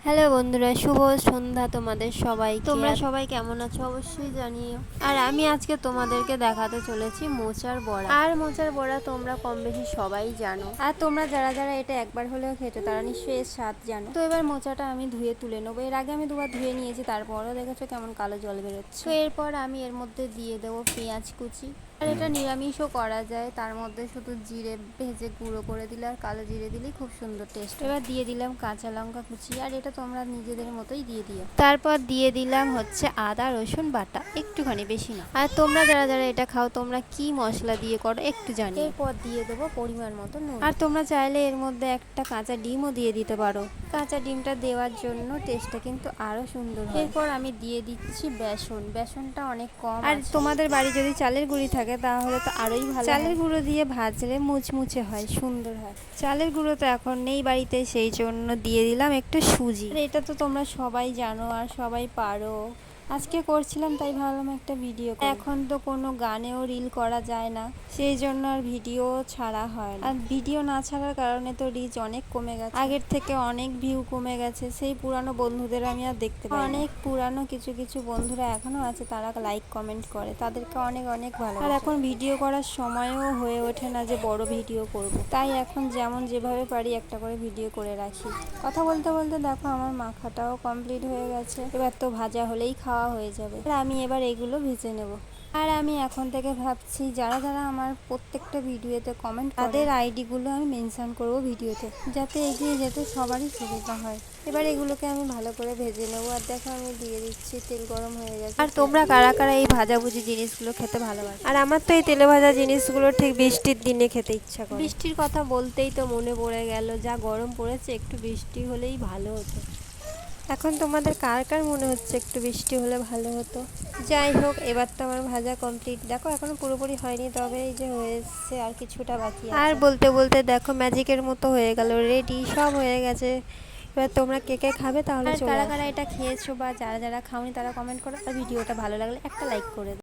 Hello বন্ধুরা, শুভ সন্ধ্যা তোমাদের সবাইকে। তোমরা সবাই কেমন আছো অবশ্যই জানিও। আর আমি আজকে তোমাদেরকে দেখাতে চলেছি মোচার বড়া। আর মোচার বড়া তোমরা কম বেশি সবাই জানো, আর তোমরা যারা যারা এটা একবার হলেও খেতে তারা নিশ্চয়ই এর স্বাদ জানো। তো এবার মোচাটা আমি ধুয়ে তুলে নেবো। এর আগে আমি দুবার ধুয়ে নিয়েছি, তারপরও দেখেছো কেমন কালো জল বেরোচ্ছে। তো এরপর আমি এর মধ্যে দিয়ে দেবো পেঁয়াজ কুচি। আর এটা নিরামিষও করা যায়, তার মধ্যে শুধু জিরে ভেজে গুঁড়ো করে দিলে আর কালো জিরে দিলেই খুব সুন্দর টেস্ট। এবার দিয়ে দিলাম কাঁচা লঙ্কা কুচি, আর এটা তোমরা নিজেদের মতোই দিয়ে দিও। তারপর দিয়ে দিলাম হচ্ছে আদা রসুন বাটা, একটুখানি, বেশি না। আর তোমরা যারা যারা এটা খাও তোমরা কি মশলা দিয়ে করো একটু জানি। এরপর দিয়ে দেবো পরিমাণ মতো নুন। আর তোমরা চাইলে এর মধ্যে একটা কাঁচা ডিমও দিয়ে দিতে পারো। কাঁচা ডিমটা দেওয়ার জন্য টেস্টটা কিন্তু আরো সুন্দর হয়। এরপর আমি দিয়ে দিচ্ছি বেসন। বেসনটা অনেক কম, আর তোমাদের বাড়ি যদি চালের গুঁড়ি থাকে তাহলে তো আরোই ভালো। চালের গুঁড়ো দিয়ে ভাজলে মুচমুচে হয়, সুন্দর হয়। চালের গুঁড়ো তো এখন নেই বাড়িতে, সেই জন্য দিয়ে দিলাম একটু সুজি। এটা তো তোমরা সবাই জানো আর সবাই পারো। আজকে করছিলাম তাই ভাবলাম একটা ভিডিও। এখন তো কোনো গানেও রিল করা যায় না, সেই জন্য আর ভিডিও ছাড়া হয় না। আর ভিডিও না ছাড়ার কারণে তো রিচ অনেক কমে গেছে, আগের থেকে অনেক ভিউ কমে গেছে। সেই পুরানো বন্ধুদের আমি আর দেখতে পাই না। অনেক পুরানো কিছু কিছু বন্ধুরা এখনো আছে, তারা লাইক কমেন্ট করে, তাদেরকে অনেক অনেক ভালো। আর এখন ভিডিও করার সময়ও হয়ে ওঠে না যে বড় ভিডিও করব, তাই এখন যেমন যেভাবে পারি একটা করে ভিডিও করে রাখি। কথা বলতে বলতে দেখো আমার মাখাটাও কমপ্লিট হয়ে গেছে। এবার তো ভাজা হলেই খাওয়া হয়ে যাবে। আর আমি এবার এগুলো ভেজে নেব। আর আমি এখন থেকে ভাবছি যারা যারা আমার প্রত্যেকটা ভিডিওতে কমেন্ট, তাদের আইডিগুলো আমি মেনশন করব ভিডিওতে, যাতে এগিয়ে যেতে সবারই সুবিধা হয়। এবার এগুলোকে আমি ভালো করে ভেজে নেবো। আর দেখো আমি দিয়ে দিচ্ছি, তেল গরম হয়ে গেছে। আর তোমরা কারা কারা এই ভাজাভুজি জিনিসগুলো খেতে ভালোবাসো? আর আমার তো এই তেলে ভাজা জিনিসগুলো ঠিক বৃষ্টির দিনে খেতে ইচ্ছা করে। বৃষ্টির কথা বলতেই তো মনে পড়ে গেল, যা গরম পড়েছে, একটু বৃষ্টি হলেই ভালো হতো। এখন তোমাদের কার কার মনে হচ্ছে একটু বৃষ্টি হলে ভালো হতো? যাই হোক, এবার তো আমার ভাজা কমপ্লিট। দেখো এখনো পুরোপুরি হয়নি, তবে এই যে হয়েছে, আর কিছুটা বাকি আছে। আর বলতে বলতে দেখো ম্যাজিকের মতো হয়ে গেল, রেডি, সব হয়ে গেছে। এবার তোমরা কে কে খাবে তাহলে কারা কারা এটা খেয়েছো, বা যারা যারা খাওনি তারা কমেন্ট করো। আর ভিডিওটা ভালো লাগলে একটা লাইক করে দাও।